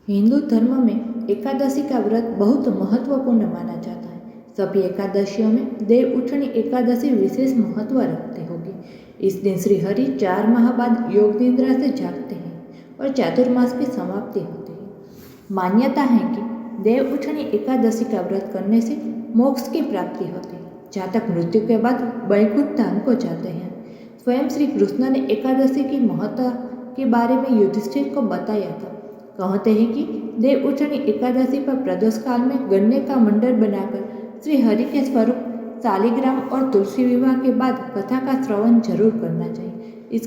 हिंदू धर्म में एकादशी का व्रत बहुत महत्वपूर्ण माना जाता है। सभी एकादशियों में देव उठनी एकादशी विशेष महत्व रखती होगी। इस दिन श्री हरि 4 माह बाद योग निद्रा से जागते हैं और चातुर्मास की समाप्ति होती है। मान्यता है कि देव उठनी एकादशी का व्रत करने से मोक्ष की प्राप्ति होती है। जातक मृत्यु के बाद वैकुंठ धाम को जाते हैं। स्वयं श्री कृष्ण ने एकादशी की महत्ता के बारे में युधिष्ठिर को बताया था। कहते हैं कि देव उठनी एकादशी पर प्रदोष काल में गन्ने का मंडल बनाकर श्री हरि के स्वरूप शालिग्राम और तुलसी विवाह के बाद कथा का श्रवण जरूर करना चाहिए।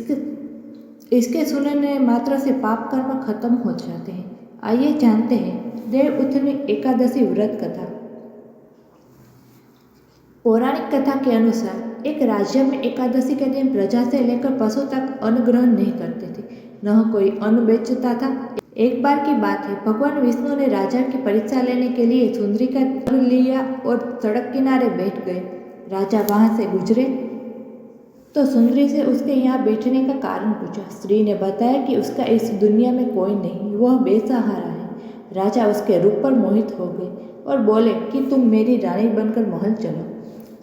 इसके सुनने मात्र से पाप कर्म खत्म हो जाते हैं। आइए जानते हैं देव उठनी एकादशी व्रत कथा। पौराणिक कथा के अनुसार एक राज्य में एकादशी के दिन प्रजा से लेकर पशु तक अन्न ग्रहण नहीं करते थे, न कोई अन्न बेचता था। एक बार की बात है, भगवान विष्णु ने राजा की परीक्षा लेने के लिए सुंदरी का दर लिया और सड़क किनारे बैठ गए। राजा वहां से गुजरे तो सुंदरी से उसके यहाँ बैठने का कारण पूछा। स्त्री ने बताया कि उसका इस दुनिया में कोई नहीं, वह बेसहारा है। राजा उसके रूप पर मोहित हो गए और बोले कि तुम मेरी रानी बनकर महल चलो।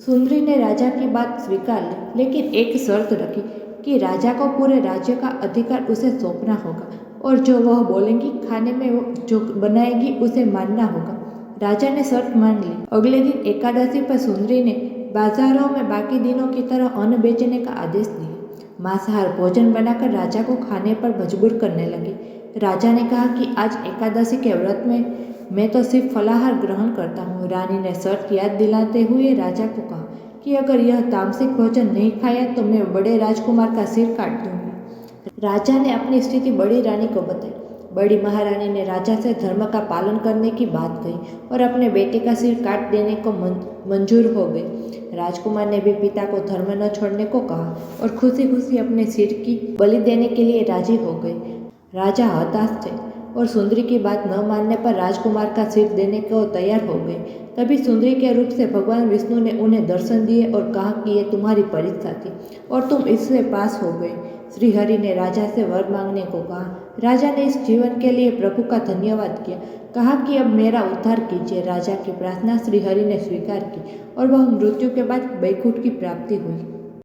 सुंदरी ने राजा की बात स्वीकार ली, लेकिन एक शर्त रखी कि राजा को पूरे राज्य का अधिकार उसे सौंपना होगा और जो वह बोलेंगी खाने में वो जो बनाएगी उसे मानना होगा। राजा ने शर्त मान ली। अगले दिन एकादशी पर सुंदरी ने बाजारों में बाकी दिनों की तरह अन्न बेचने का आदेश दिया। मांसाहार भोजन बनाकर राजा को खाने पर मजबूर करने लगी। राजा ने कहा कि आज एकादशी के व्रत में मैं तो सिर्फ फलाहार ग्रहण करता हूँ। रानी ने शर्त याद दिलाते हुए राजा को कहा कि अगर यह तामसिक भोजन नहीं खाया तो मैं बड़े राजकुमार का सिर काट दूंगी। राजा ने अपनी स्थिति बड़ी रानी को बताई। बड़ी महारानी ने राजा से धर्म का पालन करने की बात कही और अपने बेटे का सिर काट देने को मंजूर हो गई। राजकुमार ने भी पिता को धर्म न छोड़ने को कहा और खुशी खुशी अपने सिर की बलि देने के लिए राजी हो गए। राजा हताश थे और सुंदरी की बात न मानने पर राजकुमार का सिर देने को तैयार हो गए। तभी सुंदरी के रूप से भगवान विष्णु ने उन्हें दर्शन दिए और कहा कि ये तुम्हारी परीक्षा थी और तुम इससे पास हो गए। श्री हरि ने राजा से वर मांगने को कहा। राजा ने इस जीवन के लिए प्रभु का धन्यवाद किया, कहा कि अब मेरा उद्धार कीजिए। राजा की प्रार्थना श्री हरि ने स्वीकार की और वह मृत्यु के बाद वैकुंठ की प्राप्ति हुई।